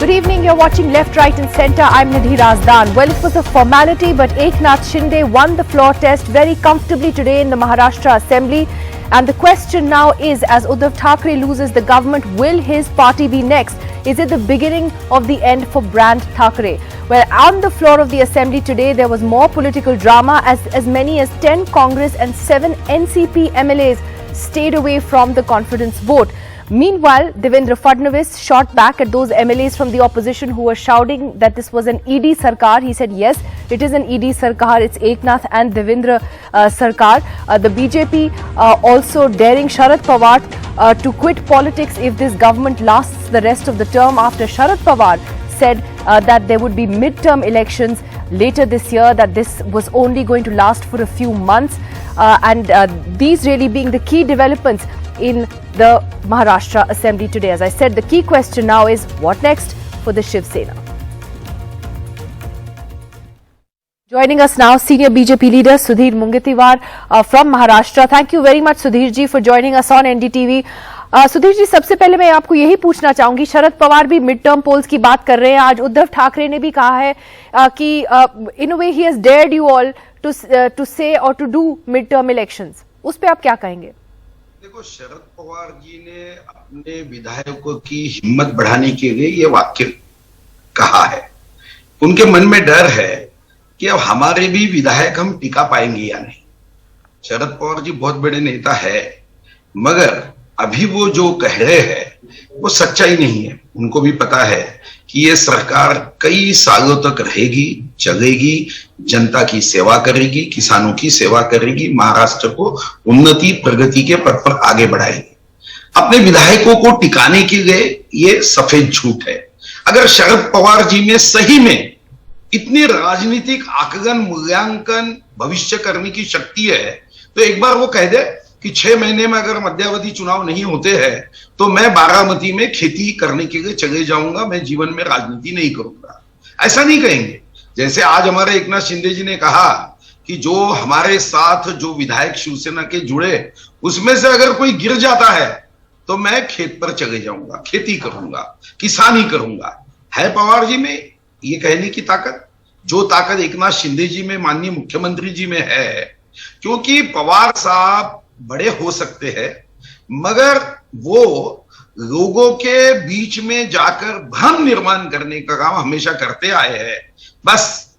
Good evening, you're watching Left, Right and Centre. I'm Nidhi Razdan. Well, it was a formality, but Eknath Shinde won the floor test very comfortably today in the Maharashtra Assembly. And the question now is, as Uddhav Thackeray loses the government, will his party be next? Is it the beginning of the end for brand Thackeray? Well, on the floor of the Assembly today, there was more political drama as many as 10 Congress and 7 NCP MLAs stayed away from the confidence vote. Meanwhile, Devendra Fadnavis shot back at those MLAs from the opposition who were shouting that this was an ED Sarkar. He said, yes, it is an ED Sarkar. It's Eknath and Devendra Sarkar. The BJP also daring Sharad Pawar to quit politics if this government lasts the rest of the term, after Sharad Pawar said that there would be mid-term elections later this year, that this was only going to last for a few months. These really being the key developments in the Maharashtra Assembly today. As I said, the key question now is what next for the Shiv Sena? Joining us now, senior BJP leader Sudhir Mungetiwar from Maharashtra. Thank you very much, Sudhir ji, for joining us on NDTV. Sudhir ji, सबसे पहले मैं आपको यही पूछना चाहूंगी, शरद पवार भी mid term poles की बात कर रहे हैं. आज उद्धव ठाकरे ने भी कहा है कि in a way he has dared you all to say और to do mid term elections. उस पे आप क्या कहेंगे? देखो, शरद पवार जी ने अपने विधायकों की हिम्मत बढ़ाने के लिए ये वाक्य कहा है. उनके मन में डर है कि अब हमारे भी विधायक हम टिका पाएंगे या नहीं. शरद पवार जी बहुत बड़े नेता है, मगर अभी वो जो कह रहे हैं वो सच्चाई नहीं है. उनको भी पता है कि ये सरकार कई सालों तक रहेगी, चलेगी, जनता की सेवा करेगी, किसानों की सेवा करेगी, महाराष्ट्र को उन्नति प्रगति के पथ पर आगे बढ़ाएगी. अपने विधायकों को टिकाने के लिए ये सफेद झूठ है. अगर शरद पवार जी में सही में इतनी राजनीतिक आकलन, मूल्यांकन, भविष्य करने की शक्ति है, तो एक बार वो कह दे कि 6 महीने में अगर मध्यावधि चुनाव नहीं होते हैं तो मैं बारामती में खेती करने के लिए चले जाऊंगा, मैं जीवन में राजनीति नहीं करूंगा. ऐसा नहीं कहेंगे. जैसे आज हमारे एकनाथ शिंदे जी ने कहा कि जो हमारे साथ जो विधायक शिवसेना के जुड़े, उसमें से अगर कोई गिर जाता है तो मैं खेत पर चले जाऊंगा, खेती करूंगा, किसानी करूंगा. है पवार जी में ये कहने की ताकत जो ताकत एकनाथ शिंदे जी में, माननीय मुख्यमंत्री जी में है. क्योंकि पवार साहब बड़े हो सकते हैं, मगर वो लोगों के बीच में जाकर भ्रम निर्माण करने का काम हमेशा करते आए हैं. बस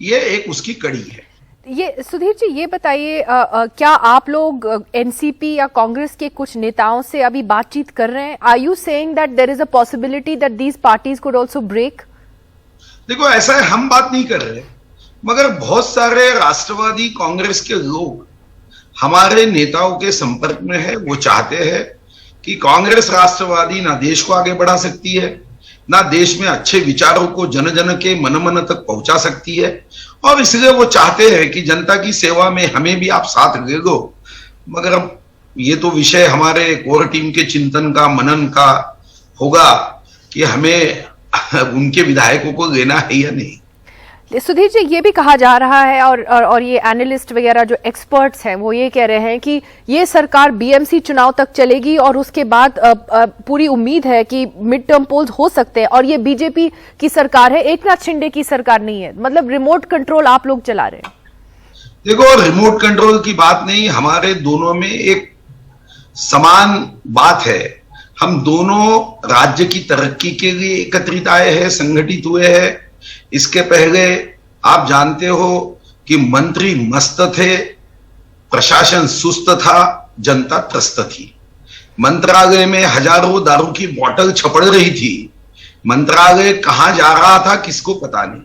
ये एक उसकी कड़ी है. ये सुधीर जी, ये बताइए, क्या आप लोग एनसीपी या कांग्रेस के कुछ नेताओं से अभी बातचीत कर रहे हैं? Are you saying that there is a possibility that these parties could also break? देखो, ऐसा है, हम बात नहीं कर रहे, मगर बहुत सारे राष्ट्रवादी कांग्रेस के लोग हमारे नेताओं के संपर्क में है. वो चाहते हैं कि कांग्रेस राष्ट्रवादी ना देश को आगे बढ़ा सकती है, ना देश में अच्छे विचारों को जन जन के मन मन तक पहुंचा सकती है, और इसलिए वो चाहते हैं कि जनता की सेवा में हमें भी आप साथ ले लो. मगर ये तो विषय हमारे कोर टीम के चिंतन का, मनन का होगा कि हमें उनके विधायकों को लेना है या नहीं. सुधीर जी, ये भी कहा जा रहा है और ये एनालिस्ट वगैरह जो एक्सपर्ट्स हैं वो ये कह रहे हैं कि ये सरकार बीएमसी चुनाव तक चलेगी और उसके बाद पूरी उम्मीद है कि मिड टर्म पोल्स हो सकते हैं, और ये बीजेपी की सरकार है, एकनाथ शिंदे की सरकार नहीं है. मतलब रिमोट कंट्रोल आप लोग चला रहे हैं. देखो, रिमोट कंट्रोल की बात नहीं, हमारे दोनों में एक समान बात है. हम दोनों राज्य की तरक्की के लिए एकत्रित आए हैं, संगठित हुए हैं. इसके पहले आप जानते हो कि मंत्री मस्त थे, प्रशासन सुस्त था, जनता त्रस्त थी. मंत्रालय में हजारों दारू की बोतल छपड़ रही थी. मंत्रालय कहां जा रहा था किसको पता नहीं.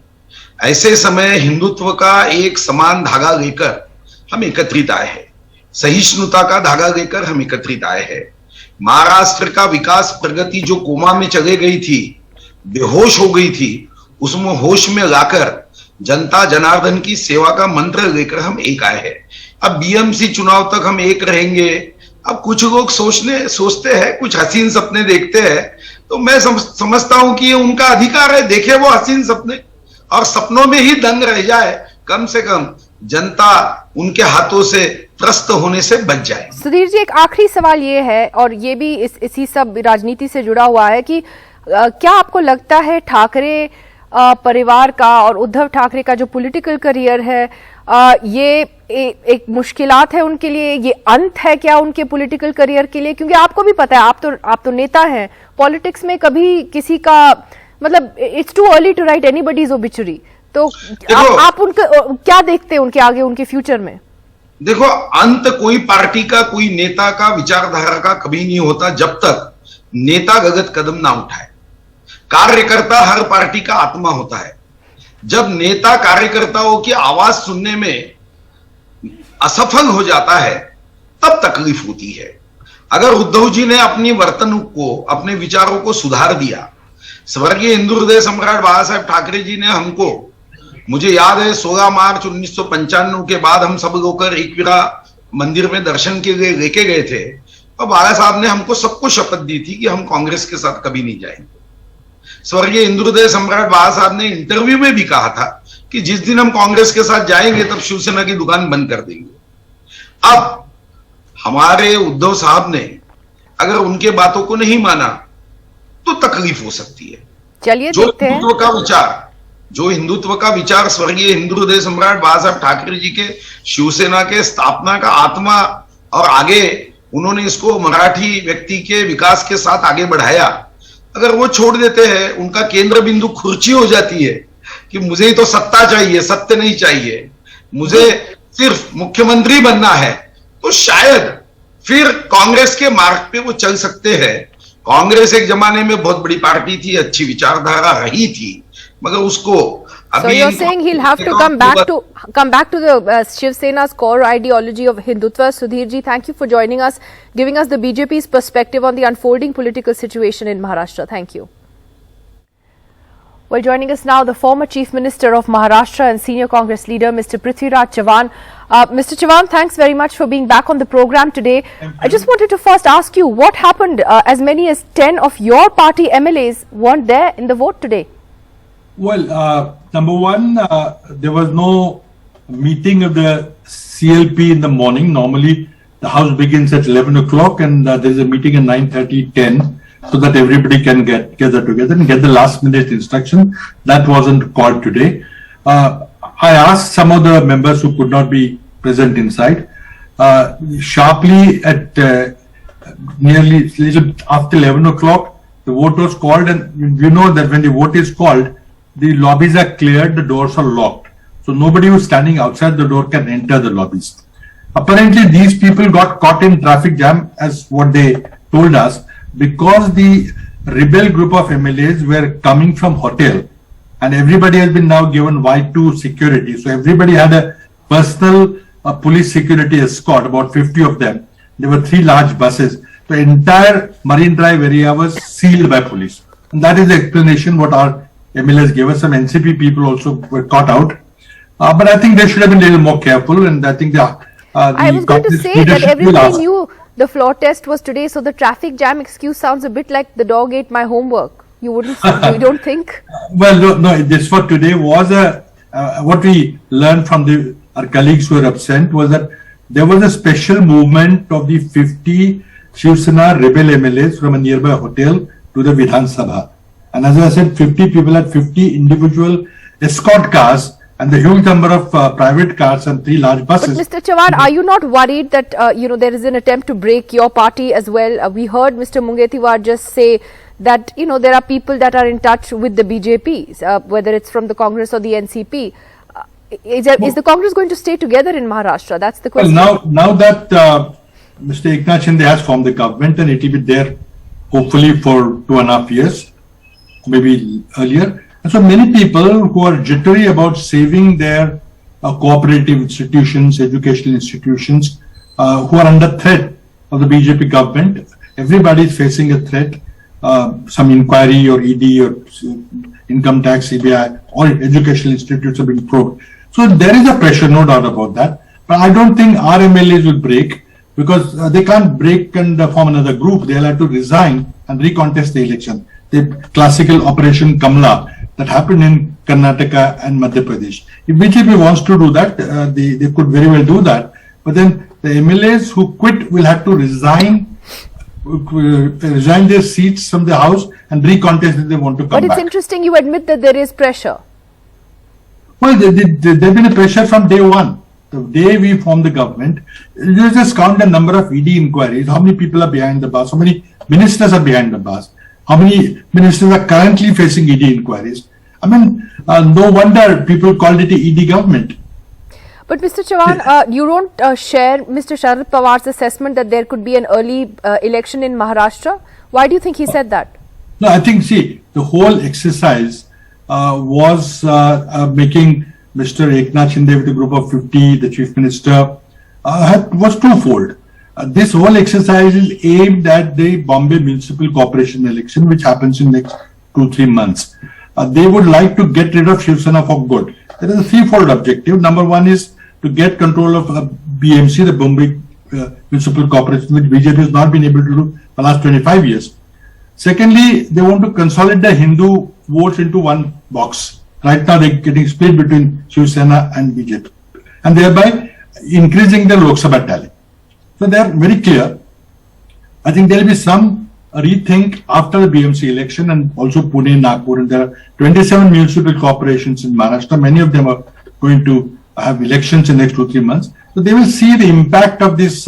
ऐसे समय हिंदुत्व का एक समान धागा लेकर हम एकत्रित आए हैं, सहिष्णुता का धागा लेकर हम एकत्रित आए हैं. महाराष्ट्र का विकास प्रगति जो कोमा में चले गई थी, बेहोश हो गई थी, उसमें होश में लाकर जनता जनार्दन की सेवा का मंत्र लेकर हम एक आए हैं. अब बीएमसी चुनाव तक हम एक रहेंगे. अब कुछ लोग सोचते हैं, कुछ हसीन सपने देखते हैं, तो मैं समझता हूं कि ये उनका अधिकार है. देखे वो हसीन सपने, और सपनों में ही दंग रह जाए. कम से कम जनता उनके हाथों से त्रस्त होने से बच जाए. सुधीर जी, एक आखिरी सवाल ये है, और ये भी इसी सब राजनीति से जुड़ा हुआ है, कि क्या आपको लगता है ठाकरे परिवार का और उद्धव ठाकरे का जो पॉलिटिकल करियर है, ये एक मुश्किलात है उनके लिए, ये अंत है क्या उनके पॉलिटिकल करियर के लिए? क्योंकि आपको भी पता है, आप तो नेता हैं, पॉलिटिक्स में कभी किसी का मतलब it's too early to write anybody's obituary. तो आप उनके क्या देखते हैं उनके आगे, उनके फ्यूचर में? देखो, अंत कोई पार्टी का, कोई नेता का, विचारधारा का कभी नहीं होता जब तक नेता गलत कदम ना उठाए। कार्यकर्ता हर पार्टी का आत्मा होता है। जब नेता कार्यकर्ताओं की आवाज सुनने में असफल हो जाता है तब तकलीफ होती है। अगर उद्धव जी ने अपनी वर्तणूक को, अपने विचारों को सुधार दिया, स्वर्गीय हिंदू हृदय सम्राट बाबा साहेब ठाकरे जी ने हमको, मुझे याद है 16 मार्च 1995 के बाद हम सब लोग एकवीरा मंदिर में दर्शन के लिए लेके गए थे और बाबा साहब ने हमको सबको शपथ दी थी कि हम कांग्रेस के साथ कभी नहीं जाएंगे। स्वर्गीय हिंदू हृदय सम्राट बाबा साहब ने इंटरव्यू में भी कहा था कि जिस दिन हम कांग्रेस के साथ जाएंगे तब शिवसेना की दुकान बंद कर देंगे। अब हमारे उद्धव साहब ने अगर उनके बातों को नहीं माना तो तकलीफ हो सकती है। चलिए देखते हैं। जो हिंदुत्व का विचार स्वर्गीय हिंदू हृदय सम्राट बाबा साहब ठाकरे जी के शिवसेना के स्थापना का आत्मा, और आगे उन्होंने इसको मराठी व्यक्ति के विकास के साथ आगे बढ़ाया, अगर वो छोड़ देते हैं, उनका केंद्र बिंदु खुर्ची हो जाती है कि मुझे ही तो सत्ता चाहिए, सत्य नहीं चाहिए, मुझे सिर्फ मुख्यमंत्री बनना है, तो शायद फिर कांग्रेस के मार्ग पे वो चल सकते हैं। कांग्रेस एक जमाने में बहुत बड़ी पार्टी थी, अच्छी विचारधारा रही थी, मगर उसको So you're saying he'll have to come back to the Shiv Sena's core ideology of Hindutva. Sudhir ji, thank you for joining us, giving us the BJP's perspective on the unfolding political situation in Maharashtra. Thank you. Well, joining us now, the former Chief Minister of Maharashtra and senior Congress leader, Mr. Prithviraj Chavan. Mr. Chavan, thanks very much for being back on the program today. I just wanted to first ask you, what happened? As many as 10 of your party MLAs weren't there in the vote today. Well, number one, there was no meeting of the CLP in the morning. Normally, the House begins at 11 o'clock and there is a meeting at 9:30, 10, so that everybody can gather together and get the last minute instruction. That wasn't called today. I asked some of the members who could not be present inside. Sharply at nearly after 11 o'clock, the vote was called, and you know that when the vote is called, the lobbies are cleared, the doors are locked. So nobody who's standing outside the door can enter the lobbies. Apparently these people got caught in traffic jam, as what they told us, because the rebel group of MLAs were coming from hotel and everybody has been now given Y2 security. So everybody had a personal police security escort, about 50 of them. There were 3 large buses. The entire Marine Drive area was sealed by police. And that is the explanation what our MLAs gave us. Some NCP people also were caught out. But I think they should have been a little more careful, and I think I was going to say that everybody knew the floor test was today, so the traffic jam excuse sounds a bit like the dog ate my homework. You wouldn't, you don't think? Well, no, this for today was what we learned from our colleagues who were absent was that there was a special movement of the 50 Shiv Sena rebel MLAs from a nearby hotel to the Vidhan Sabha. And as I said, 50 people had 50 individual escort cars and the huge number of private cars and 3 large buses. But Mr. Chavan, are you not worried that there is an attempt to break your party as well? We heard Mr. Mungetiwar just say that there are people that are in touch with the BJP, whether it's from the Congress or the NCP. Is the Congress going to stay together in Maharashtra? That's the question. Well, now that Mr. Eknath Shinde has formed the government and it will be there hopefully for 2.5 years. Maybe earlier. And so many people who are jittery about saving their cooperative institutions, educational institutions, who are under threat of the BJP government. Everybody is facing a threat. Some inquiry or ED or income tax, CBI, all educational institutes have been probed. So there is a pressure, no doubt about that. But I don't think our MLAs will break, because they can't break and form another group. They'll have to resign and recontest the election. The classical Operation Kamla that happened in Karnataka and Madhya Pradesh. If BJP wants to do that, they could very well do that. But then the MLAs who quit will have to resign resign their seats from the house and recontest if they want to come back. But it's interesting you admit that there is pressure. Well, there's been a pressure from day one. The day we formed the government, you just count the number of ED inquiries, how many people are behind the bars, how many ministers are behind the bars, how many ministers are currently facing ED inquiries. I mean, no wonder people called it a ED government. But Mr. Chavan, you don't share Mr. Sharad Pawar's assessment that there could be an early election in Maharashtra. Why do you think he said that? No, I think, see, the whole exercise was making Mr. Eknath Shinde with a group of 50, the Chief Minister, was twofold. This whole exercise is aimed at the Bombay Municipal Corporation election, which happens in next 2-3 months. They would like to get rid of Shiv Sena for good. There is a threefold objective. Number one is to get control of BMC, the Bombay Municipal Corporation, which BJP has not been able to do for the last 25 years. Secondly, they want to consolidate the Hindu votes into one box. Right now, they're getting split between Shiv Sena and BJP, and thereby increasing the Lok Sabha tally. So they are very clear. I think there will be some rethink after the BMC election, and also Pune, Nagpur, and there are 27 municipal corporations in Maharashtra. Many of them are going to have elections in the next 2-3 months. So they will see the impact of this,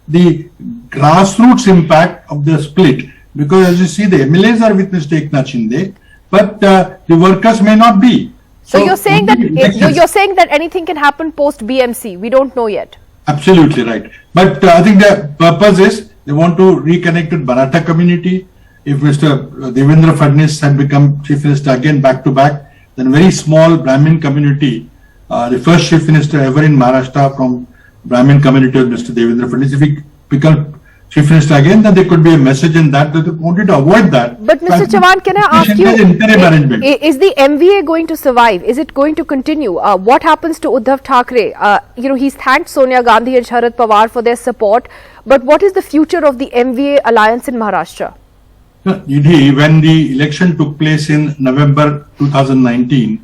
the grassroots impact of the split. Because as you see, the MLAs are with Mr. Eknath Shinde, but the workers may not be. So you're saying that you're saying that anything can happen post BMC. We don't know yet. Absolutely right. But I think the purpose is they want to reconnect with Maratha community. If Mr. Devendra Fadnis had become Chief Minister again back to back, then very small Brahmin community, the first Chief Minister ever in Maharashtra from Brahmin community was Mr. Devendra Fadnis. If he become Chief Minister again, then there could be a message in that they wanted to avoid that. But Mr. Chavan, can I ask you, is the MVA going to survive? Is it going to continue? What happens to Uddhav Thackeray? He's thanked Sonia Gandhi and Sharad Pawar for their support. But what is the future of the MVA alliance in Maharashtra? When the election took place in November 2019,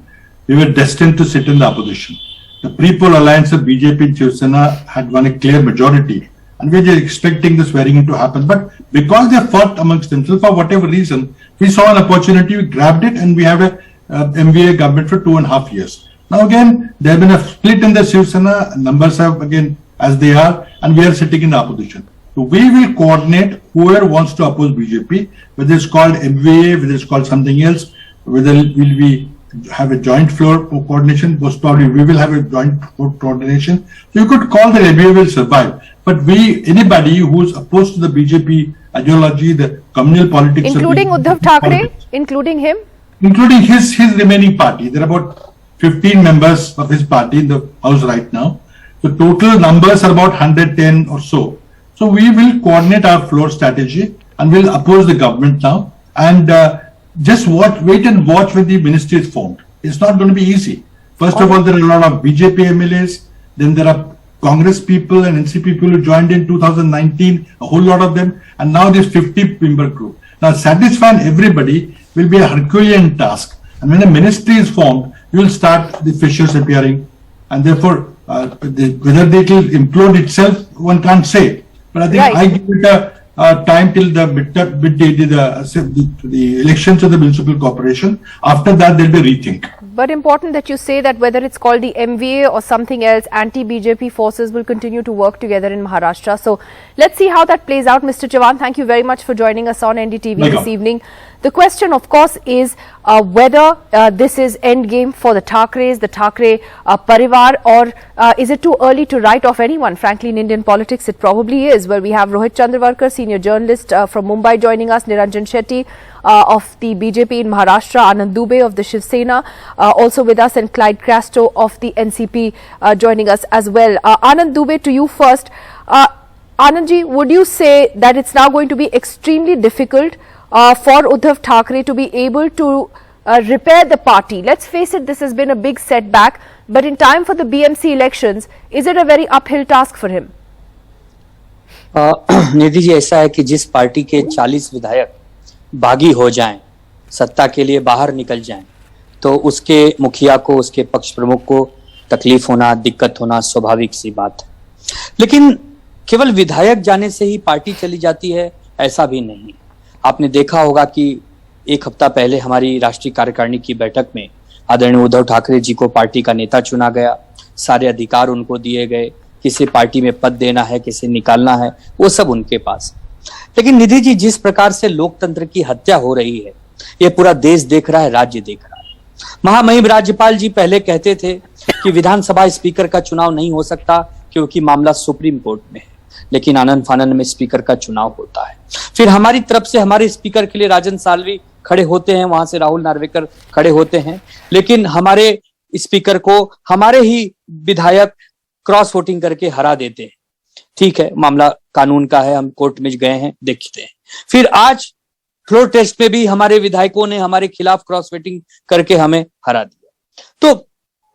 we were destined to sit in the opposition. The pre-poll alliance of BJP and Shiv Sena had won a clear majority. And we were expecting the swearing in to happen. But because they fought amongst themselves for whatever reason, we saw an opportunity, we grabbed it, and we have a MVA government for 2.5 years. Now again, there have been a split in the Shiv Sena, numbers have again as they are, and we are sitting in the opposition. So we will coordinate whoever wants to oppose BJP, whether it's called MVA, whether it's called something else, whether will we have a joint floor coordination, most probably we will have a joint floor coordination. So you could call that MVA will survive. But anybody who is opposed to the BJP ideology, the communal politics, including Uddhav Thackeray, including him, including his remaining party, there are about 15 members of his party in the house right now. The total numbers are about 110 or so. So we will coordinate our floor strategy and will oppose the government now, and just wait and watch when the ministry is formed. It's not going to be easy. First of all, there are a lot of BJP MLAs, then there are Congress people and NCP people who joined in 2019, a whole lot of them, and now this 50-member group. Now, satisfying everybody will be a Herculean task. And when a ministry is formed, you will start the fissures appearing, and therefore, whether they will implode itself, one can't say. But I think I give it a time till the elections of the municipal corporation. After that, there will be a rethink. But important that you say that whether it's called the MVA or something else, anti-BJP forces will continue to work together in Maharashtra. So let's see how that plays out. Mr. Chavan, thank you very much for joining us on NDTV this evening. The question, of course, is whether this is endgame for the Thackerays, the Thackeray Parivar, or is it too early to write off anyone? Frankly, in Indian politics, it probably is. Well, we have Rohit Chandravarkar, senior journalist from Mumbai, joining us, Niranjan Shetty of the BJP in Maharashtra, Anand Dubey of the Shiv Sena also with us, and Clyde Crasto of the NCP joining us as well. Anand Dubey, to you first. Anandji, would you say that it's now going to be extremely difficult for Uddhav Thackeray to be able to repair the party? Let's face it, this has been a big setback, but in time for the BMC elections, is it a very uphill task for him? Nidhi ji, ऐसा है कि जिस party के 40 विधायक बागी हो जाएं, सत्ता के लिए बाहर निकल जाएं, तो उसके मुखिया को, उसके पक्ष प्रमुख को तकलीफ होना, दिक्कत होना स्वाभाविक सी बात है। लेकिन केवल विधायक जाने से ही पार्टी चली जाती है ऐसा भी नहीं। आपने देखा होगा कि एक हफ्ता पहले हमारी राष्ट्रीय कार्यकारिणी की बैठक में आदरणीय उद्धव ठाकरे जी को पार्टी का नेता चुना गया, सारे अधिकार उनको दिए गए, किसे पार्टी में पद देना है, किसे निकालना है, वो सब उनके पास। लेकिन निधि जी, जिस प्रकार से लोकतंत्र की हत्या हो रही है, ये पूरा देश देख रहा है, राज्य देख रहा है। महामहिम राज्यपाल जी पहले कहते थे कि विधानसभा स्पीकर का चुनाव नहीं हो सकता क्योंकि मामला सुप्रीम कोर्ट में है, लेकिन आनन फानन में स्पीकर का चुनाव होता है। फिर हमारी तरफ से हमारे स्पीकर के लिए राजन सालवी खड़े होते हैं, वहां से राहुल नार्वेकर खड़े होते हैं, लेकिन हमारे स्पीकर को हमारे ही विधायक क्रॉस वोटिंग करके हरा देते हैं। ठीक है, मामला कानून का है, हम कोर्ट में गए हैं, देखते हैं। फिर आज फ्लोर टेस्ट में भी हमारे विधायकों ने हमारे खिलाफ क्रॉस वोटिंग करके हमें हरा दिया। तो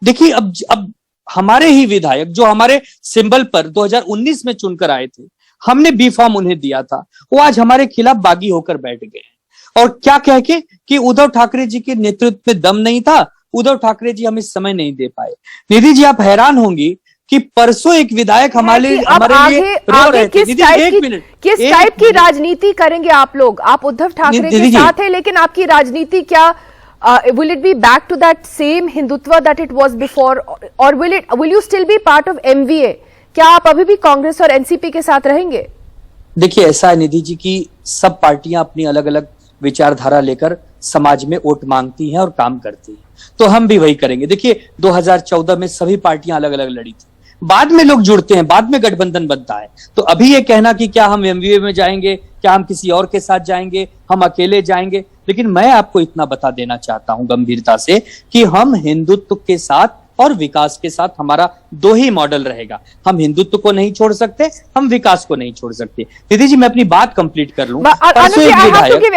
देखिए, अब हमारे ही विधायक जो हमारे सिंबल पर 2019 में चुनकर आए थे, हमने बी फॉर्म उन्हें दिया था, वो आज हमारे खिलाफ बागी होकर बैठ गए हैं। और क्या कह के कि उद्धव ठाकरे जी के नेतृत्व में दम नहीं था, उद्धव ठाकरे जी हमें समय नहीं दे पाए। निधि जी, आप हैरान होंगी कि परसों एक विधायक हमारे लिए रो रहे थे। किस टाइप की राजनीति करेंगे आप लोग? आप उद्धव ठाकरे के साथ है, लेकिन आपकी राजनीति क्या will it be back to that same Hindutva that it was before, or will you still be part of MVA? क्या आप अभी भी कांग्रेस और एनसीपी के साथ रहेंगे? देखिए, ऐसा है निधि जी कि सब पार्टियां अपनी अलग अलग विचारधारा लेकर समाज में वोट मांगती हैं और काम करती हैं, तो हम भी वही करेंगे। देखिए, 2014 में सभी पार्टियां अलग अलग लड़ी थी, बाद में लोग जुड़ते हैं, बाद में गठबंधन बनता है। तो अभी ये कहना कि क्या हम एमवीए में जाएंगे, क्या हम किसी और के साथ जाएंगे, हम अकेले जाएंगे, लेकिन मैं आपको इतना बता देना चाहता हूं गंभीरता से कि हम हिंदुत्व के साथ और विकास के साथ हमारा दो ही मॉडल रहेगा। हम हिंदुत्व को नहीं छोड़ सकते, हम विकास को नहीं छोड़ सकते। दीदी जी, मैं अपनी बात कंप्लीट कर लूं।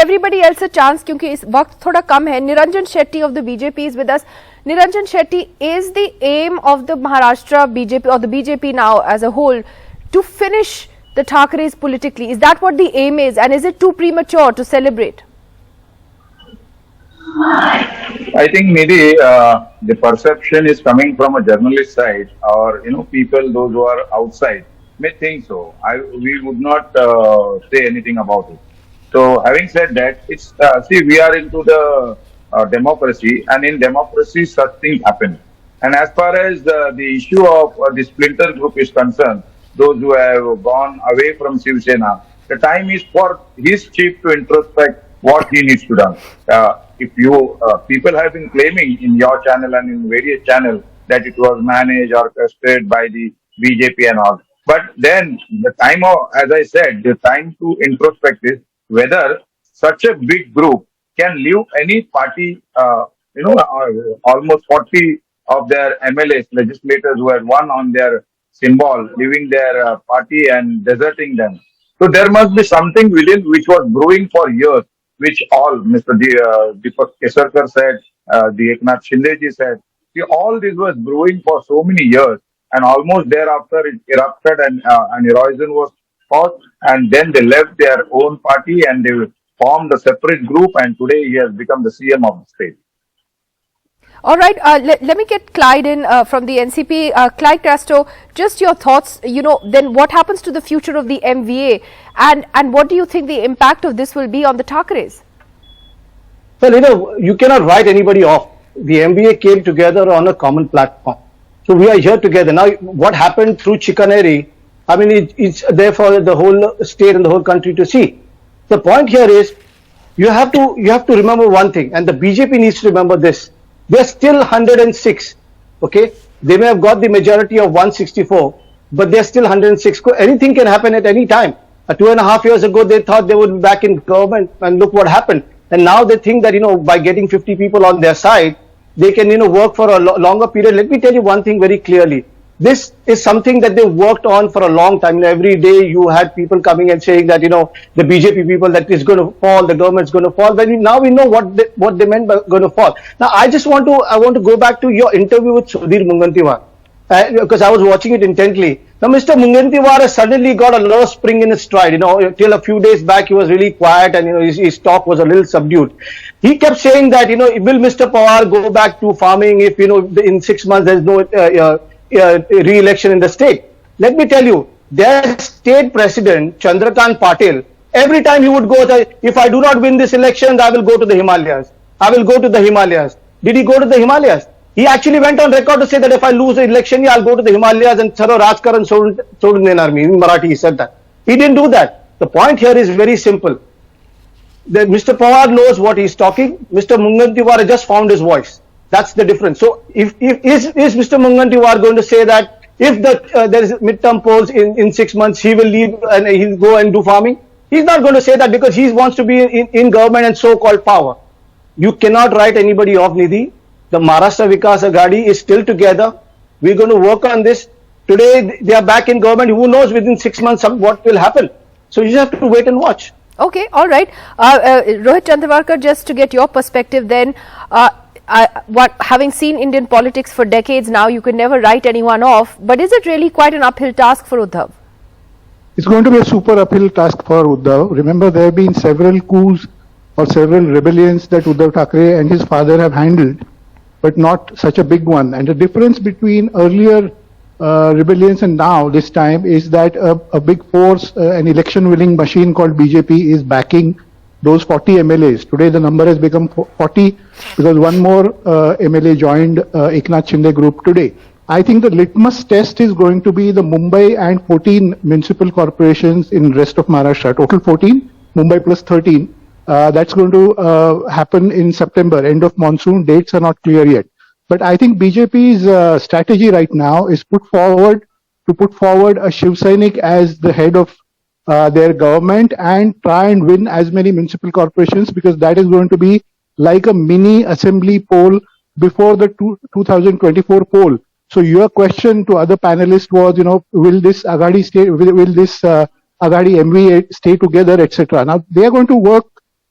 एवरीबॉडी एल्स अ चांस, क्योंकि इस वक्त थोड़ा कम है। Niranjan Shetty of the BJP is with us. Niranjan Shetty, is the aim of the Maharashtra BJP or the BJP now as a whole to finish the Thackerays politically? Is that what the aim is, and is it too premature to celebrate? I think maybe the perception is coming from a journalist side, or people those who are outside may think so. We would not say anything about it. So having said that, it's see, we are into the democracy, and in democracy such things happen. And as far as the issue of the splinter group is concerned, those who have gone away from Shiv Sena, the time is for his chief to introspect what he needs to do. If you people have been claiming in your channel and in various channels that it was managed or orchestrated by the BJP and all, but then the time of, as I said, the time to introspect is whether such a big group can leave any party, almost 40 of their MLAs, legislators who had won on their symbol, leaving their party and deserting them. So there must be something within which was brewing for years, which all Mr. Deepak Kesarkar said, the Eknath Shinde ji said. See, all this was brewing for so many years, and almost thereafter it erupted and an erosion was caused, and then they left their own party and they formed a separate group, and today he has become the CM of the state. All right, let me get Clyde in from the NCP. Clyde Castro, just your thoughts, then what happens to the future of the MVA, and what do you think the impact of this will be on the Thackerays? Well, you cannot write anybody off. The MVA came together on a common platform. So we are here together. Now, what happened through chicanery, I mean, it's there for the whole state and the whole country to see. The point here is you have to remember one thing, and the BJP needs to remember this. They're still 106. Okay, they may have got the majority of 164, but they're still 106. Anything can happen at any time. 2.5 years ago, they thought they would be back in government, and look what happened. And now they think that by getting 50 people on their side, they can work for a longer period. Let me tell you one thing very clearly. This is something that they worked on for a long time. Every day you had people coming and saying that the BJP people, that is going to fall, the government's going to fall. But now we know what they meant by going to fall. Now I want to go back to your interview with Sudhir Mungantiwar, because I was watching it intently. Now Mr. Mungantiwar has suddenly got a lot of spring in his stride. Till a few days back he was really quiet, and his talk was a little subdued. He kept saying that will Mr. Pawar go back to farming if in 6 months there's no re-election in the state. Let me tell you, their state president Chandrakant Patil Every time he would go, if I do not win this election, I will go to the Himalayas. I will go to the Himalayas. Did he go to the Himalayas? He actually went on record to say that if I lose the election, I'll go to the Himalayas and Saro Rajkaran Sodun in army. In Marathi, he said that. He didn't do that. The point here is very simple. That Mr. Pawar knows what he's talking. Mr. Mungantiwar just found his voice. That's the difference. So, is Mr. Mungantiwar going to say that if there is midterm polls in 6 months, he will leave and he'll go and do farming? He's not going to say that because he wants to be in government and so-called power. You cannot write anybody off, Nidhi. The Maharashtra Vikas Aghadi is still together. We're going to work on this. Today, they are back in government. Who knows within 6 months what will happen? So, you just have to wait and watch. Okay, all right. Rohit Chandravarkar, just to get your perspective then, having seen Indian politics for decades now, you could never write anyone off. But is it really quite an uphill task for Uddhav? It's going to be a super uphill task for Uddhav. Remember, there have been several coups or several rebellions that Uddhav Thackeray and his father have handled, but not such a big one. And the difference between earlier rebellions and now, this time, is that a big force, an election-winning machine called BJP is backing those 40 MLAs. Today the number has become 40 because one more MLA joined Eknath Shinde group today. I think the litmus test is going to be the Mumbai and 14 municipal corporations in rest of Maharashtra. Total 14, Mumbai plus 13. That's going to happen in September, end of monsoon. Dates are not clear yet. But I think BJP's strategy right now is to put forward a Shiv Sainik as the head of their government and try and win as many municipal corporations, because that is going to be like a mini assembly poll before the 2024 poll. So your question to other panelists was, will this Aghadi stay, will this Aghadi MV stay together, etc. Now they are going to work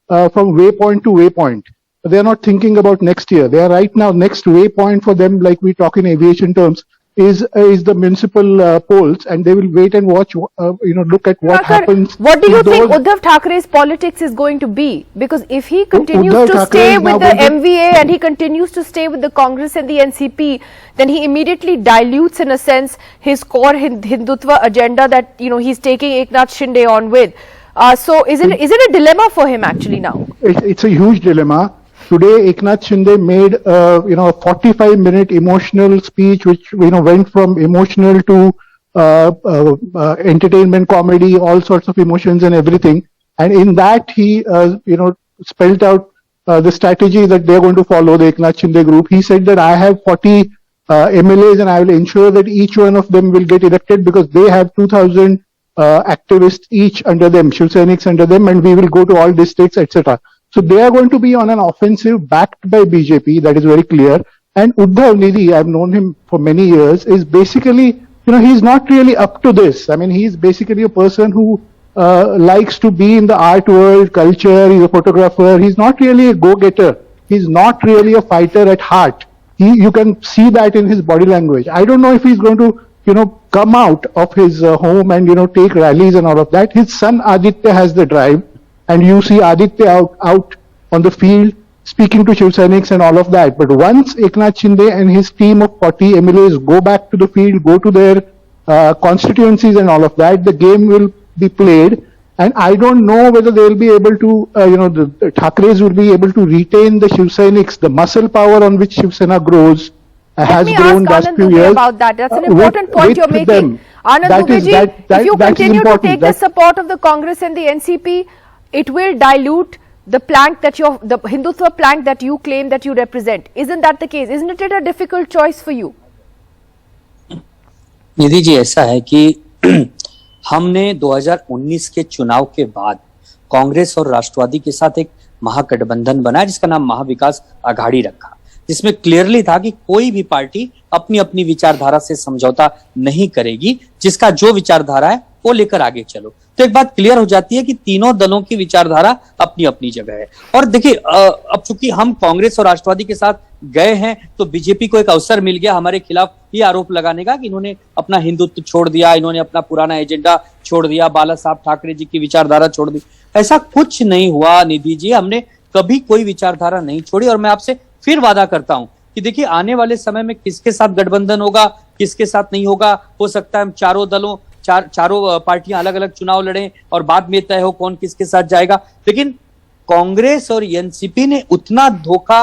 from waypoint to waypoint. They are not thinking about next year. They are right now, next waypoint for them, like we talk in aviation terms, is the municipal polls, and they will wait and watch, look at what happens. What do you think Uddhav Thackeray's politics is going to be? Because if he continues to stay with the MVA and he continues to stay with the Congress and the NCP, then he immediately dilutes, in a sense, his core Hindutva agenda that, he's taking Eknath Shinde on with. So is it a dilemma for him actually now? It's a huge dilemma. Today, Eknath Shinde made a 45-minute emotional speech, which went from emotional to entertainment, comedy, all sorts of emotions and everything. And in that, he spelled out the strategy that they are going to follow, the Eknath Shinde group. He said that I have 40 MLAs, and I will ensure that each one of them will get elected because they have 2,000 activists each under them, Shiv Sainiks under them, and we will go to all districts, etc. So they are going to be on an offensive backed by BJP, that is very clear. And Uddhav, Nidhi, I've known him for many years, is basically, he's not really up to this. I mean, he's basically a person who likes to be in the art world, culture, he's a photographer. He's not really a go-getter. He's not really a fighter at heart. You can see that in his body language. I don't know if he's going to, come out of his home and, take rallies and all of that. His son Aditya has the drive. And you see Aditya out on the field speaking to Shiv Sainiks and all of that. But once Eknath Shinde and his team of 40 MLAs go back to the field, go to their constituencies and all of that, the game will be played. And I don't know whether they will be able to, the Thackeray's will be able to retain the Shiv Sainiks, the muscle power on which Shiv Sena grows, has grown last few years. About that. That's an important point you're making. Anand Dubey, if you continue to take the support of the Congress and the NCP, it will dilute the plank that the Hindutva plank that you claim that you represent. Isn't that the case? Isn't it a difficult choice for you? Nidhi ji, ऐसा है कि हमने 2019 के चुनाव के बाद कांग्रेस और राष्ट्रवादी के साथ एक महागठबंधन बनाया जिसका नाम महाविकास आघाड़ी रखा, जिसमें क्लियरली था कि कोई भी पार्टी अपनी अपनी विचारधारा से समझौता नहीं करेगी, जिसका जो विचारधारा है वो लेकर आगे चलो। तो एक बात क्लियर हो जाती है कि तीनों दलों की विचारधारा अपनी अपनी जगह है। और देखिए, अब चूंकि हम कांग्रेस और राष्ट्रवादी के साथ गए हैं तो बीजेपी को एक अवसर मिल गया हमारे खिलाफ ये आरोप लगाने का कि इन्होंने अपना हिंदुत्व छोड़ दिया, इन्होंने अपना पुराना एजेंडा छोड़ दिया, बाला साहब ठाकरे जी की विचारधारा छोड़ दी। ऐसा कुछ नहीं हुआ निधि जी, हमने कभी कोई विचारधारा नहीं छोड़ी। और मैं आपसे फिर वादा करता हूं कि देखिए, आने वाले समय में किसके साथ गठबंधन होगा, किसके साथ नहीं होगा, हो सकता है हम चारों दलों चारों पार्टियां अलग अलग चुनाव लड़ें और बाद में तय हो कौन किसके साथ जाएगा। लेकिन कांग्रेस और एनसीपी ने उतना धोखा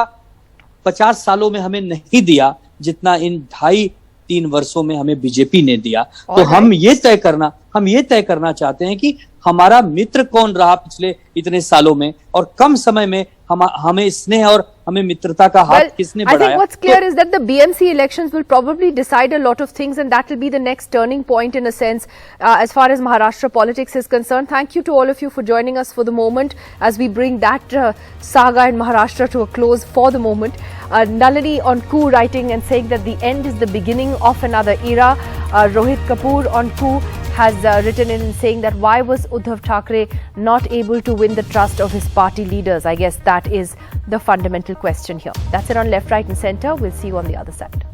50 सालों में हमें नहीं दिया जितना इन 2.5-3 वर्षों में हमें बीजेपी ने दिया। तो हम ये तय करना चाहते हैं कि हमारा मित्र कौन रहा पिछले इतने सालों में और कम समय में हमें स्नेह और हमें मित्रता का हाथ किसने बढ़ाया। I think what's clear is that the BMC elections will probably decide a lot of things, and that will be the next turning point in a sense as far as Maharashtra politics is concerned. Thank you to all of you for joining us for the moment as we bring that saga in Maharashtra to a close for the moment. Nalini on coup writing and saying that the end is the beginning of another era. Rohit Kapoor on coup has written in saying that why was Uddhav Thackeray not able to win the trust of his party leaders? I guess that is the fundamental question here. That's it on Left, Right and Centre. We'll see you on the other side.